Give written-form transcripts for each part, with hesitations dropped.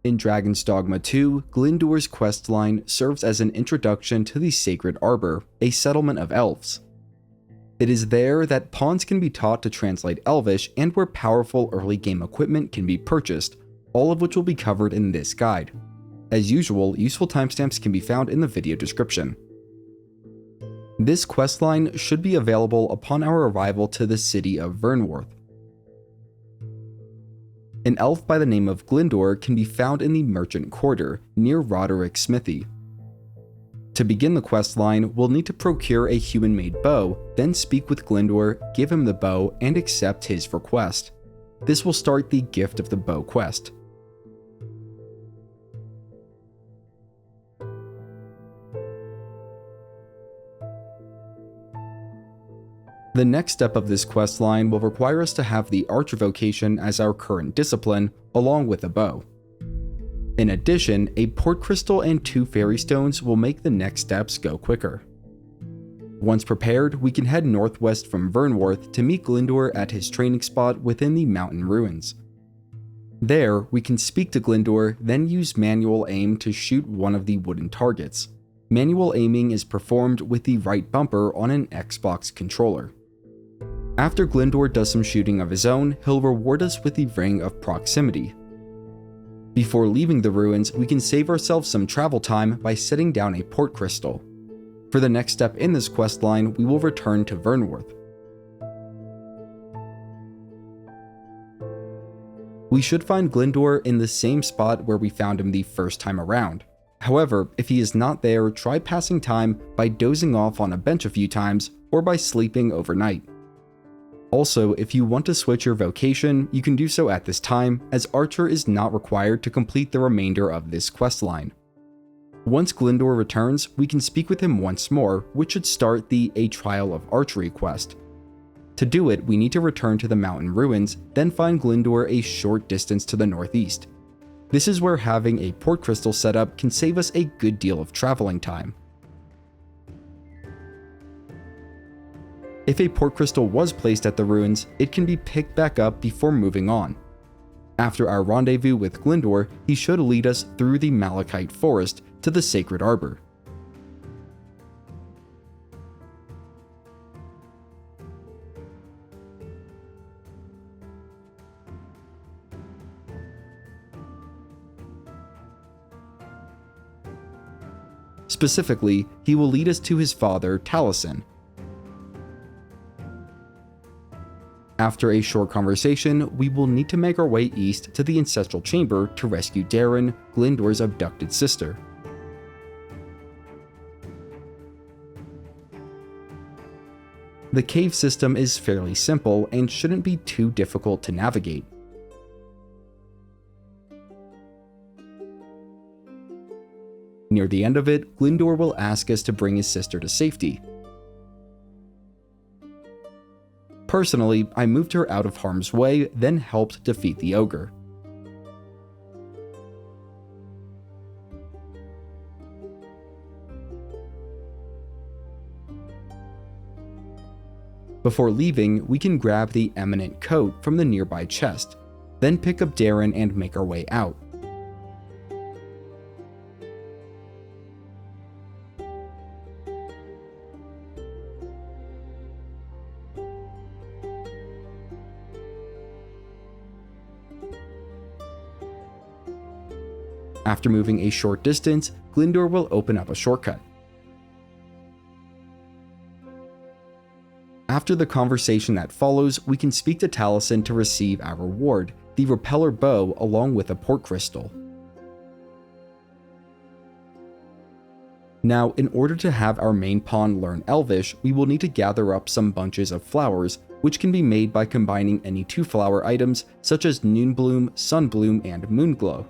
In Dragon's Dogma 2, Glyndwr's questline serves as an introduction to the Sacred Arbor, a settlement of elves. It is there that pawns can be taught to translate Elvish and where powerful early game equipment can be purchased, all of which will be covered in this guide. As usual, useful timestamps can be found in the video description. This questline should be available upon our arrival to the city of Vernworth. An elf by the name of Glyndwr can be found in the Merchant Quarter, near Roderick's smithy. To begin the questline, we'll need to procure a human-made bow, then speak with Glyndwr, give him the bow, and accept his request. This will start the Gift of the Bow quest. The next step of this questline will require us to have the Archer vocation as our current discipline, along with a bow. In addition, a Portcrystal and 2 fairy stones will make the next steps go quicker. Once prepared, we can head northwest from Vernworth to meet Glyndwr at his training spot within the mountain ruins. There, we can speak to Glyndwr, then use manual aim to shoot one of the wooden targets. Manual aiming is performed with the right bumper on an Xbox controller. After Glyndwr does some shooting of his own, he'll reward us with the Ring of Proximity. Before leaving the ruins, we can save ourselves some travel time by setting down a Portcrystal. For the next step in this questline, we will return to Vernworth. We should find Glyndwr in the same spot where we found him the first time around. However, if he is not there, try passing time by dozing off on a bench a few times or by sleeping overnight. Also, if you want to switch your vocation, you can do so at this time, as Archer is not required to complete the remainder of this questline. Once Glyndwr returns, we can speak with him once more, which should start the A Trial of Archery quest. To do it, we need to return to the mountain ruins, then find Glyndwr a short distance to the northeast. This is where having a Portcrystal setup can save us a good deal of traveling time. If a Portcrystal was placed at the ruins, it can be picked back up before moving on. After our rendezvous with Glyndwr, he should lead us through the Malachite Forest to the Sacred Arbor. Specifically, he will lead us to his father, Taliesin. After a short conversation, we will need to make our way east to the Ancestral Chamber to rescue Doireann, Glyndwr's abducted sister. The cave system is fairly simple and shouldn't be too difficult to navigate. Near the end of it, Glyndwr will ask us to bring his sister to safety. Personally, I moved her out of harm's way, then helped defeat the ogre. Before leaving, we can grab the Eminent Coat from the nearby chest, then pick up Doireann and make our way out. After moving a short distance, Glyndwr will open up a shortcut. After the conversation that follows, we can speak to Taliesin to receive our reward, the Repeller bow along with a Portcrystal. Now, in order to have our main pawn learn Elvish, we will need to gather up some bunches of flowers, which can be made by combining any 2 flower items such as Noonbloom, Sunbloom, and Moonglow.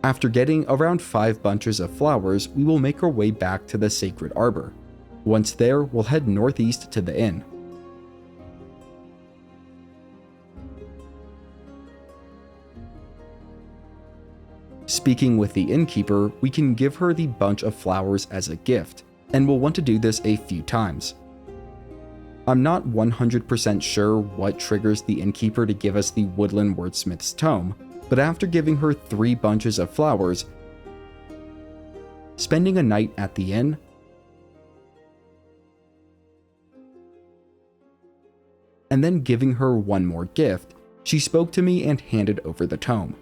After getting around 5 bunches of flowers, we will make our way back to the Sacred Arbor. Once there, we'll head northeast to the inn. Speaking with the innkeeper, we can give her the bunch of flowers as a gift, and we'll want to do this a few times. I'm not 100% sure what triggers the innkeeper to give us the Woodland Wordsmith's Tome, but after giving her 3 bunches of flowers, spending a night at the inn, and then giving her one more gift, she spoke to me and handed over the tome.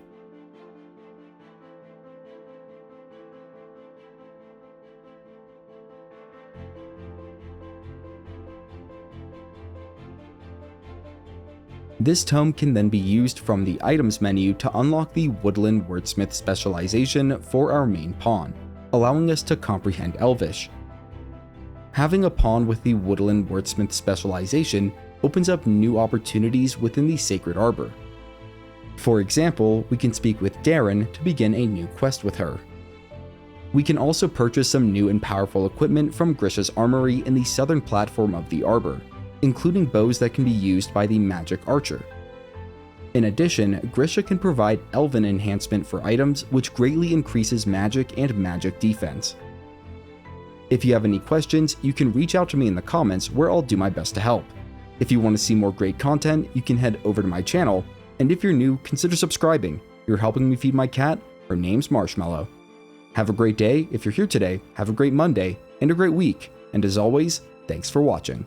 This tome can then be used from the items menu to unlock the Woodland Wordsmith specialization for our main pawn, allowing us to comprehend Elvish. Having a pawn with the Woodland Wordsmith specialization opens up new opportunities within the Sacred Arbor. For example, we can speak with Doireann to begin a new quest with her. We can also purchase some new and powerful equipment from Grisha's armory in the southern platform of the Arbor, including bows that can be used by the magic archer. In addition, Grisha can provide elven enhancement for items, which greatly increases magic and magic defense. If you have any questions, you can reach out to me in the comments where I'll do my best to help. If you want to see more great content, you can head over to my channel, and if you're new, consider subscribing. You're helping me feed my cat. Her name's Marshmallow. Have a great day if you're here today, have a great Monday, and a great week, and as always, thanks for watching.